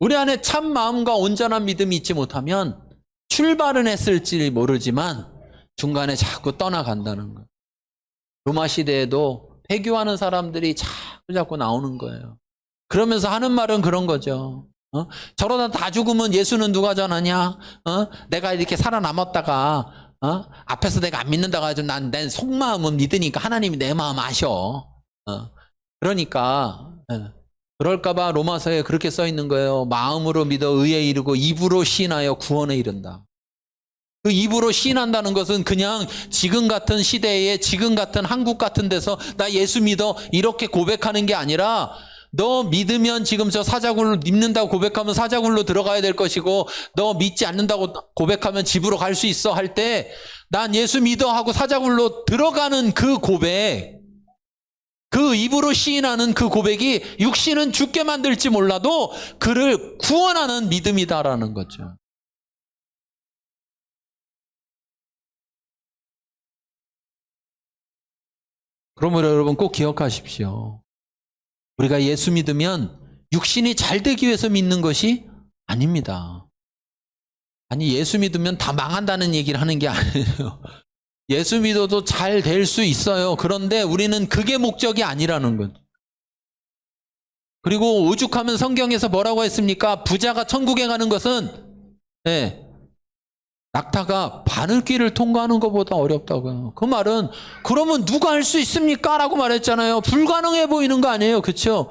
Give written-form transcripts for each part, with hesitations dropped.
우리 안에 참 마음과 온전한 믿음이 있지 못하면 출발은 했을지 모르지만 중간에 자꾸 떠나간다는 거예요. 로마 시대에도 폐교하는 사람들이 자꾸 나오는 거예요. 그러면서 하는 말은 그런 거죠. 저러다 다 죽으면 예수는 누가 전하냐? 내가 이렇게 살아남았다가 앞에서 내가 안 믿는다고 하죠. 내 속마음은 믿으니까 하나님이 내 마음 아셔. 그러니까 그럴까봐 로마서에 그렇게 써 있는 거예요. 마음으로 믿어 의에 이르고 입으로 시인하여 구원에 이른다. 그 입으로 시인한다는 것은 그냥 지금 같은 시대에 지금 같은 한국 같은 데서 나 예수 믿어 이렇게 고백하는 게 아니라 너 믿으면 지금 저 사자굴로 믿는다고 고백하면 사자굴로 들어가야 될 것이고 너 믿지 않는다고 고백하면 집으로 갈 수 있어 할 때 난 예수 믿어 하고 사자굴로 들어가는 그 고백, 그 입으로 시인하는 그 고백이 육신은 죽게 만들지 몰라도 그를 구원하는 믿음이다라는 거죠. 그러므로 여러분 꼭 기억하십시오. 우리가 예수 믿으면 육신이 잘 되기 위해서 믿는 것이 아닙니다. 아니 예수 믿으면 다 망한다는 얘기를 하는 게 아니에요. 예수 믿어도 잘 될 수 있어요. 그런데 우리는 그게 목적이 아니라는 거죠. 그리고 오죽하면 성경에서 뭐라고 했습니까? 부자가 천국에 가는 것은 낙타가 바늘길을 통과하는 것보다 어렵다고요. 그 말은 그러면 누가 할 수 있습니까? 라고 말했잖아요. 불가능해 보이는 거 아니에요. 그렇죠?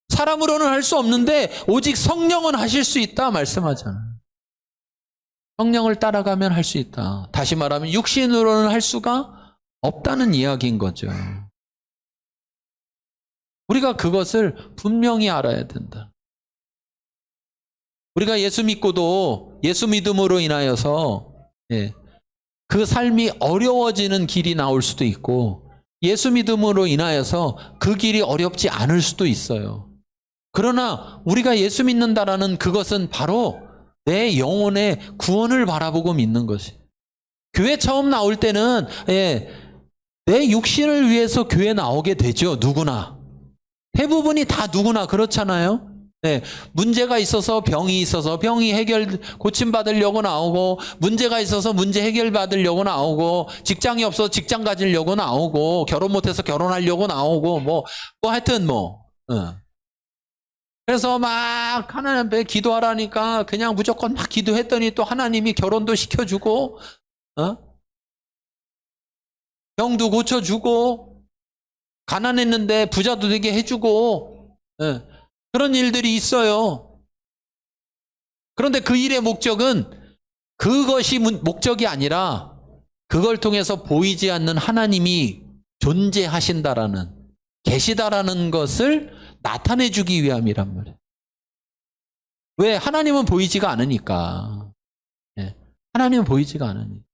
사람으로는 할 수 없는데 오직 성령은 하실 수 있다 말씀하잖아요. 성령을 따라가면 할 수 있다. 다시 말하면 육신으로는 할 수가 없다는 이야기인 거죠. 우리가 그것을 분명히 알아야 된다. 우리가 예수 믿고도 예수 믿음으로 인하여서 그 삶이 어려워지는 길이 나올 수도 있고 예수 믿음으로 인하여서 그 길이 어렵지 않을 수도 있어요. 그러나 우리가 예수 믿는다라는 그것은 바로 내 영혼의 구원을 바라보고 믿는 것이. 교회 처음 나올 때는 내 육신을 위해서 교회 나오게 되죠. 누구나. 대부분이 다 누구나 그렇잖아요. 문제가 있어서 병이 고침받으려고 나오고, 문제가 있어서 문제 해결받으려고 나오고, 직장이 없어서 직장 가지려고 나오고, 결혼 못해서 결혼하려고 나오고, 하여튼 그래서 막 하나님 앞에 기도하라니까 그냥 무조건 막 기도했더니 또 하나님이 결혼도 시켜주고, 병도 고쳐주고, 가난했는데 부자도 되게 해주고, 그런 일들이 있어요. 그런데 그 일의 목적은 그것이 목적이 아니라 그걸 통해서 보이지 않는 하나님이 존재하신다라는, 계시다라는 것을 나타내주기 위함이란 말이에요. 왜? 하나님은 보이지가 않으니까. 하나님은 보이지가 않으니까.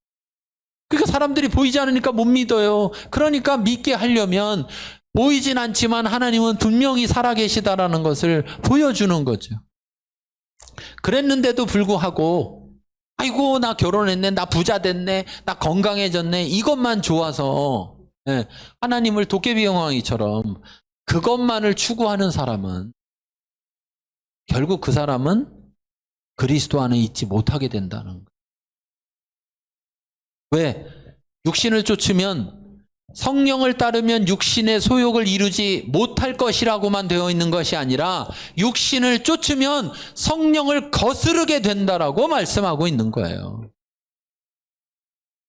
그러니까 사람들이 보이지 않으니까 못 믿어요. 그러니까 믿게 하려면 보이진 않지만 하나님은 분명히 살아계시다라는 것을 보여주는 거죠. 그랬는데도 불구하고 아이고 나 결혼했네, 나 부자 됐네, 나 건강해졌네, 이것만 좋아서 하나님을 도깨비 영왕이처럼 그것만을 추구하는 사람은 결국 그 사람은 그리스도 안에 있지 못하게 된다는 거예요. 왜? 육신을 쫓으면 성령을 따르면 육신의 소욕을 이루지 못할 것이라고만 되어 있는 것이 아니라 육신을 쫓으면 성령을 거스르게 된다라고 말씀하고 있는 거예요.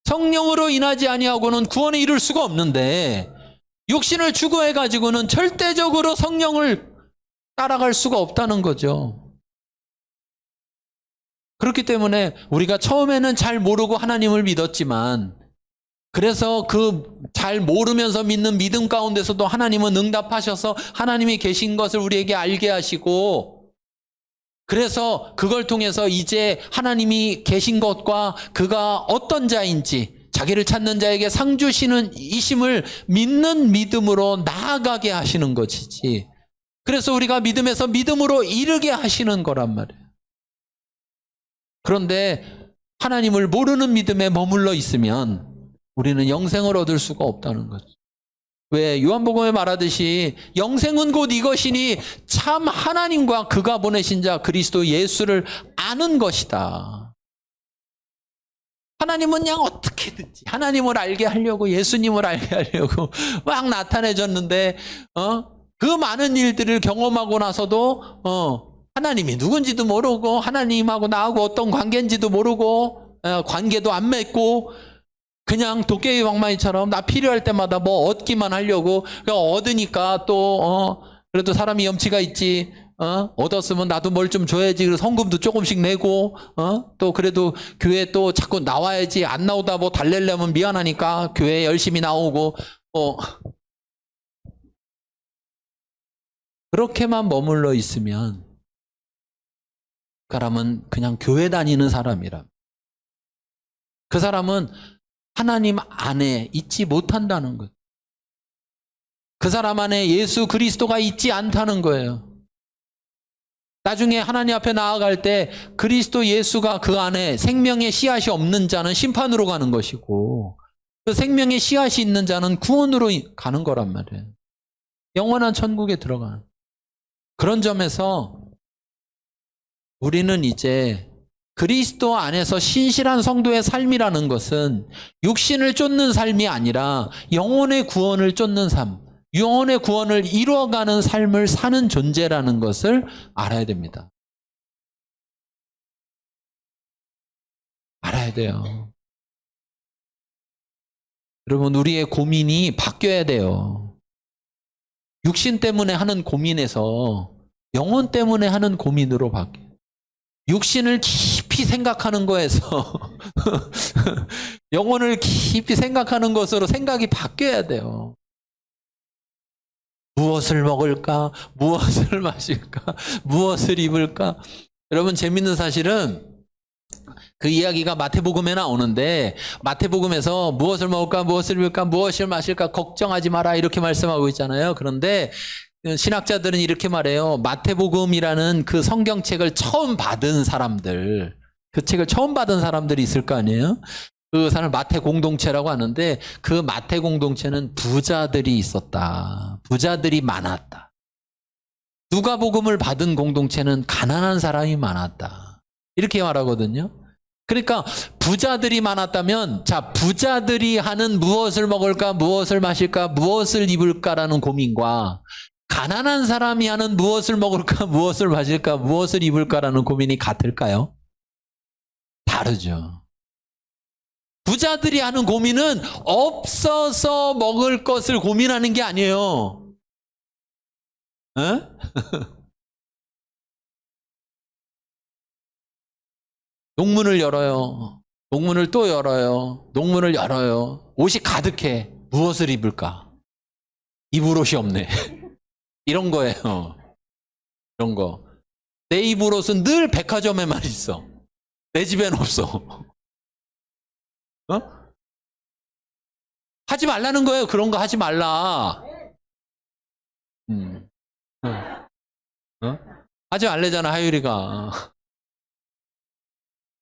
성령으로 인하지 아니하고는 구원에 이룰 수가 없는데 육신을 추구해가지고는 절대적으로 성령을 따라갈 수가 없다는 거죠. 그렇기 때문에 우리가 처음에는 잘 모르고 하나님을 믿었지만 그래서 그 잘 모르면서 믿는 믿음 가운데서도 하나님은 응답하셔서 하나님이 계신 것을 우리에게 알게 하시고 그래서 그걸 통해서 이제 하나님이 계신 것과 그가 어떤 자인지 자기를 찾는 자에게 상 주시는 이심을 믿는 믿음으로 나아가게 하시는 것이지. 그래서 우리가 믿음에서 믿음으로 이르게 하시는 거란 말이에요. 그런데 하나님을 모르는 믿음에 머물러 있으면 우리는 영생을 얻을 수가 없다는 거죠. 왜 요한복음에 말하듯이 영생은 곧 이것이니 참 하나님과 그가 보내신 자 그리스도 예수를 아는 것이다. 하나님은 그냥 어떻게든지 하나님을 알게 하려고 예수님을 알게 하려고 막 나타내줬는데 그 많은 일들을 경험하고 나서도 하나님이 누군지도 모르고 하나님하고 나하고 어떤 관계인지도 모르고 관계도 안 맺고 그냥 도깨비 방망이처럼 나 필요할 때마다 뭐 얻기만 하려고 얻으니까 또 그래도 사람이 염치가 있지. 얻었으면 나도 뭘 좀 줘야지. 그래서 헌금도 조금씩 내고, 또 그래도 교회 또 자꾸 나와야지. 안 나오다 뭐 달래려면 미안하니까 교회 열심히 나오고, 그렇게만 머물러 있으면, 그 사람은 그냥 교회 다니는 사람이라. 그 사람은 하나님 안에 있지 못한다는 것. 그 사람 안에 예수 그리스도가 있지 않다는 거예요. 나중에 하나님 앞에 나아갈 때 그리스도 예수가 그 안에 생명의 씨앗이 없는 자는 심판으로 가는 것이고 그 생명의 씨앗이 있는 자는 구원으로 가는 거란 말이에요. 영원한 천국에 들어가는. 그런 점에서 우리는 이제 그리스도 안에서 신실한 성도의 삶이라는 것은 육신을 쫓는 삶이 아니라 영혼의 구원을 쫓는 삶. 영혼의 구원을 이루어가는 삶을 사는 존재라는 것을 알아야 됩니다. 알아야 돼요. 여러분, 우리의 고민이 바뀌어야 돼요. 육신 때문에 하는 고민에서 영혼 때문에 하는 고민으로 바뀌어요. 육신을 깊이 생각하는 거에서 영혼을 깊이 생각하는 것으로 생각이 바뀌어야 돼요. 무엇을 먹을까? 무엇을 마실까? 무엇을 입을까? 여러분, 재밌는 사실은 그 이야기가 마태복음에 나오는데 마태복음에서 무엇을 먹을까? 무엇을 입을까? 무엇을 마실까? 걱정하지 마라 이렇게 말씀하고 있잖아요. 그런데 신학자들은 이렇게 말해요. 마태복음이라는 그 성경책을 처음 받은 사람들, 그 책을 처음 받은 사람들이 있을 거 아니에요? 그 사람을 마태 공동체라고 하는데 그 마태 공동체는 부자들이 있었다. 부자들이 많았다. 누가복음을 받은 공동체는 가난한 사람이 많았다. 이렇게 말하거든요. 그러니까 부자들이 많았다면 자, 부자들이 하는 무엇을 먹을까, 무엇을 마실까, 무엇을 입을까라는 고민과 가난한 사람이 하는 무엇을 먹을까, 무엇을 마실까, 무엇을 입을까라는 고민이 같을까요? 다르죠. 부자들이 하는 고민은 없어서 먹을 것을 고민하는 게 아니에요. 농문을 열어요. 농문을 또 열어요. 농문을 열어요. 옷이 가득해. 무엇을 입을까? 입을 옷이 없네. 이런 거예요. 이런 거. 내 입을 옷은 늘 백화점에만 있어. 내 집엔 없어. 하지 말라는 거예요. 그런 거 하지 말라. 하지 말래잖아, 하율이가.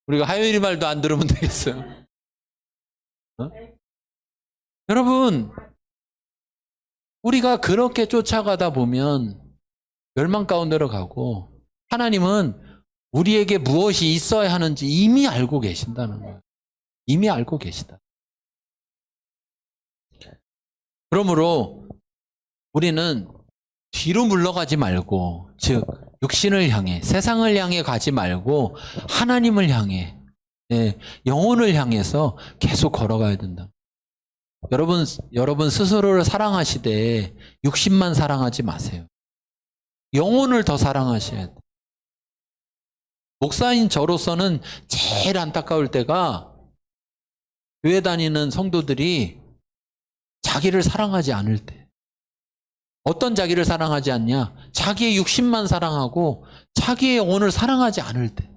우리가 하율이 말도 안 들으면 되겠어요. 여러분, 우리가 그렇게 쫓아가다 보면 멸망 가운데로 가고 하나님은 우리에게 무엇이 있어야 하는지 이미 알고 계신다는 거예요. 이미 알고 계시다. 그러므로 우리는 뒤로 물러가지 말고, 즉 육신을 향해, 세상을 향해 가지 말고 하나님을 향해, 영혼을 향해서 계속 걸어가야 된다. 여러분 스스로를 사랑하시되 육신만 사랑하지 마세요. 영혼을 더 사랑하셔야 돼요. 목사인 저로서는 제일 안타까울 때가 교회 다니는 성도들이 자기를 사랑하지 않을 때. 어떤 자기를 사랑하지 않냐? 자기의 육신만 사랑하고 자기의 영혼을 사랑하지 않을 때.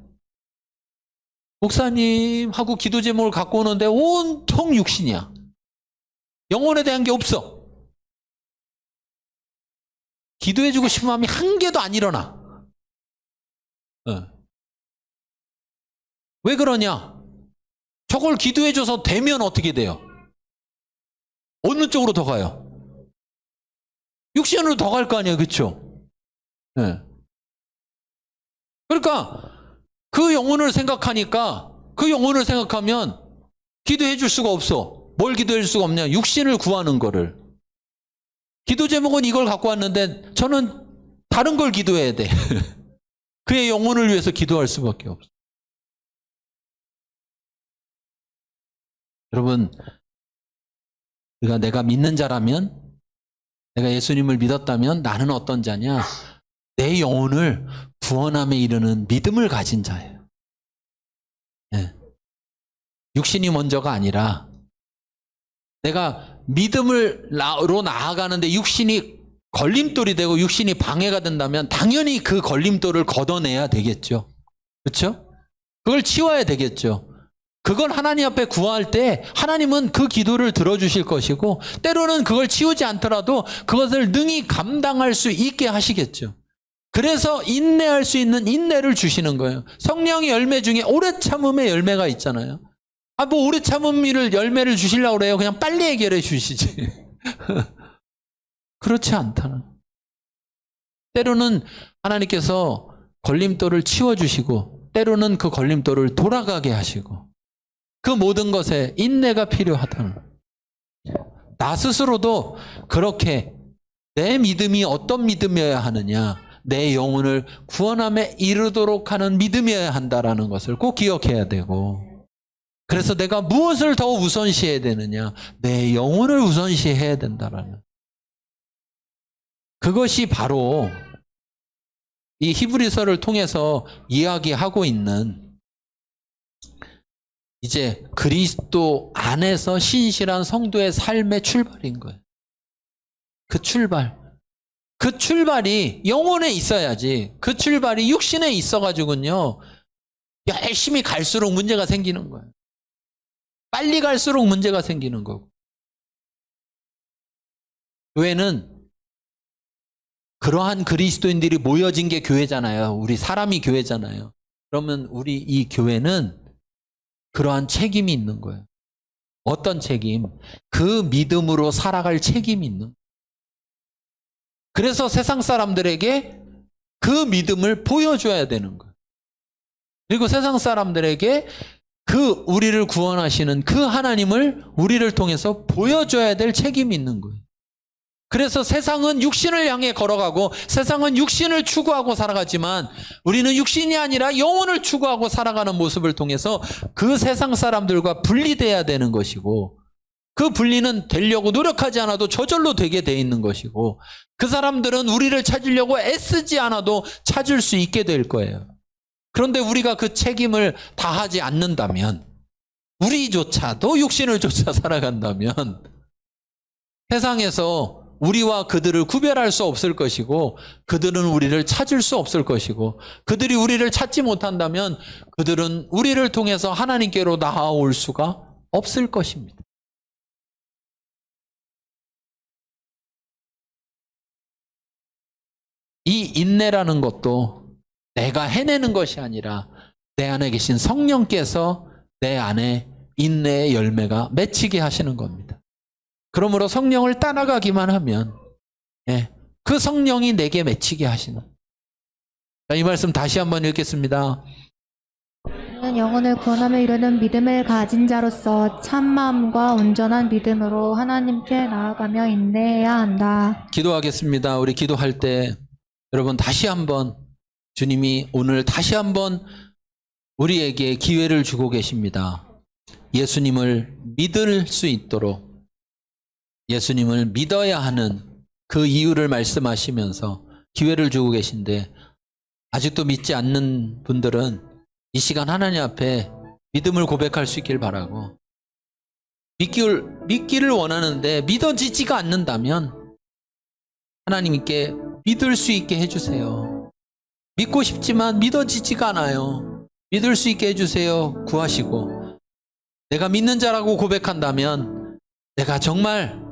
목사님 하고 기도 제목을 갖고 오는데 온통 육신이야. 영혼에 대한 게 없어. 기도해주고 싶은 마음이 한 개도 안 일어나. 왜 그러냐? 저걸 기도해줘서 되면 어떻게 돼요? 어느 쪽으로 더 가요? 육신으로 더 갈 거 아니에요. 그렇죠? 네. 그러니까 그 영혼을 생각하니까 그 영혼을 생각하면 기도해 줄 수가 없어. 뭘 기도해 줄 수가 없냐? 육신을 구하는 거를. 기도 제목은 이걸 갖고 왔는데 저는 다른 걸 기도해야 돼. 그의 영혼을 위해서 기도할 수밖에 없어. 여러분, 내가 믿는 자라면, 내가 예수님을 믿었다면 나는 어떤 자냐? 내 영혼을 구원함에 이르는 믿음을 가진 자예요. 네. 육신이 먼저가 아니라 내가 믿음으로 나아가는데 육신이 걸림돌이 되고 육신이 방해가 된다면 당연히 그 걸림돌을 걷어내야 되겠죠. 그렇죠? 그걸 치워야 되겠죠. 그걸 하나님 앞에 구할 때 하나님은 그 기도를 들어주실 것이고 때로는 그걸 치우지 않더라도 그것을 능히 감당할 수 있게 하시겠죠. 그래서 인내할 수 있는 인내를 주시는 거예요. 성령의 열매 중에 오래 참음의 열매가 있잖아요. 뭐 오래 참음을 열매를 주시려고 그래요. 그냥 빨리 해결해 주시지. 그렇지 않다는. 때로는 하나님께서 걸림돌을 치워주시고 때로는 그 걸림돌을 돌아가게 하시고 그 모든 것에 인내가 필요하다는. 나 스스로도 그렇게 내 믿음이 어떤 믿음이어야 하느냐, 내 영혼을 구원함에 이르도록 하는 믿음이어야 한다라는 것을 꼭 기억해야 되고, 그래서 내가 무엇을 더 우선시해야 되느냐, 내 영혼을 우선시해야 된다라는. 그것이 바로 이 히브리서를 통해서 이야기하고 있는 이제 그리스도 안에서 신실한 성도의 삶의 출발인 거예요. 그 출발이 영혼에 있어야지. 그 출발이 육신에 있어가지고는요, 열심히 갈수록 문제가 생기는 거예요. 빨리 갈수록 문제가 생기는 거고. 교회는 그러한 그리스도인들이 모여진 게 교회잖아요. 우리 사람이 교회잖아요. 그러면 우리 이 교회는 그러한 책임이 있는 거예요. 어떤 책임? 그 믿음으로 살아갈 책임이 있는 거예요. 그래서 세상 사람들에게 그 믿음을 보여줘야 되는 거예요. 그리고 세상 사람들에게 그 우리를 구원하시는 그 하나님을 우리를 통해서 보여줘야 될 책임이 있는 거예요. 그래서 세상은 육신을 향해 걸어가고 세상은 육신을 추구하고 살아가지만 우리는 육신이 아니라 영혼을 추구하고 살아가는 모습을 통해서 그 세상 사람들과 분리돼야 되는 것이고, 그 분리는 되려고 노력하지 않아도 저절로 되게 돼 있는 것이고, 그 사람들은 우리를 찾으려고 애쓰지 않아도 찾을 수 있게 될 거예요. 그런데 우리가 그 책임을 다하지 않는다면, 우리조차도 육신을 쫓아 살아간다면 세상에서 우리와 그들을 구별할 수 없을 것이고, 그들은 우리를 찾을 수 없을 것이고, 그들이 우리를 찾지 못한다면 그들은 우리를 통해서 하나님께로 나아올 수가 없을 것입니다. 이 인내라는 것도 내가 해내는 것이 아니라 내 안에 계신 성령께서 내 안에 인내의 열매가 맺히게 하시는 겁니다. 그러므로 성령을 따라가기만 하면 그 성령이 내게 맺히게 하시는. 이 말씀 다시 한번 읽겠습니다. 영혼을 구원함에 이르는 믿음을 가진 자로서 참마음과 온전한 믿음으로 하나님께 나아가며 인내해야 한다. 기도하겠습니다. 우리 기도할 때 여러분 다시 한번 주님이 오늘 다시 한번 우리에게 기회를 주고 계십니다. 예수님을 믿을 수 있도록, 예수님을 믿어야 하는 그 이유를 말씀하시면서 기회를 주고 계신데, 아직도 믿지 않는 분들은 이 시간 하나님 앞에 믿음을 고백할 수 있길 바라고, 믿기를 원하는데 믿어지지가 않는다면 하나님께 믿을 수 있게 해주세요. 믿고 싶지만 믿어지지가 않아요. 믿을 수 있게 해주세요. 구하시고, 내가 믿는 자라고 고백한다면 내가 정말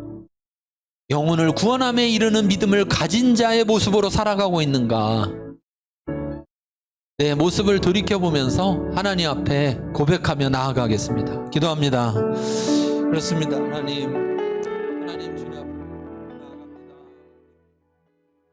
영혼을 구원함에 이르는 믿음을 가진 자의 모습으로 살아가고 있는가, 내 모습을 돌이켜보면서 하나님 앞에 고백하며 나아가겠습니다. 기도합니다. 그렇습니다. 하나님,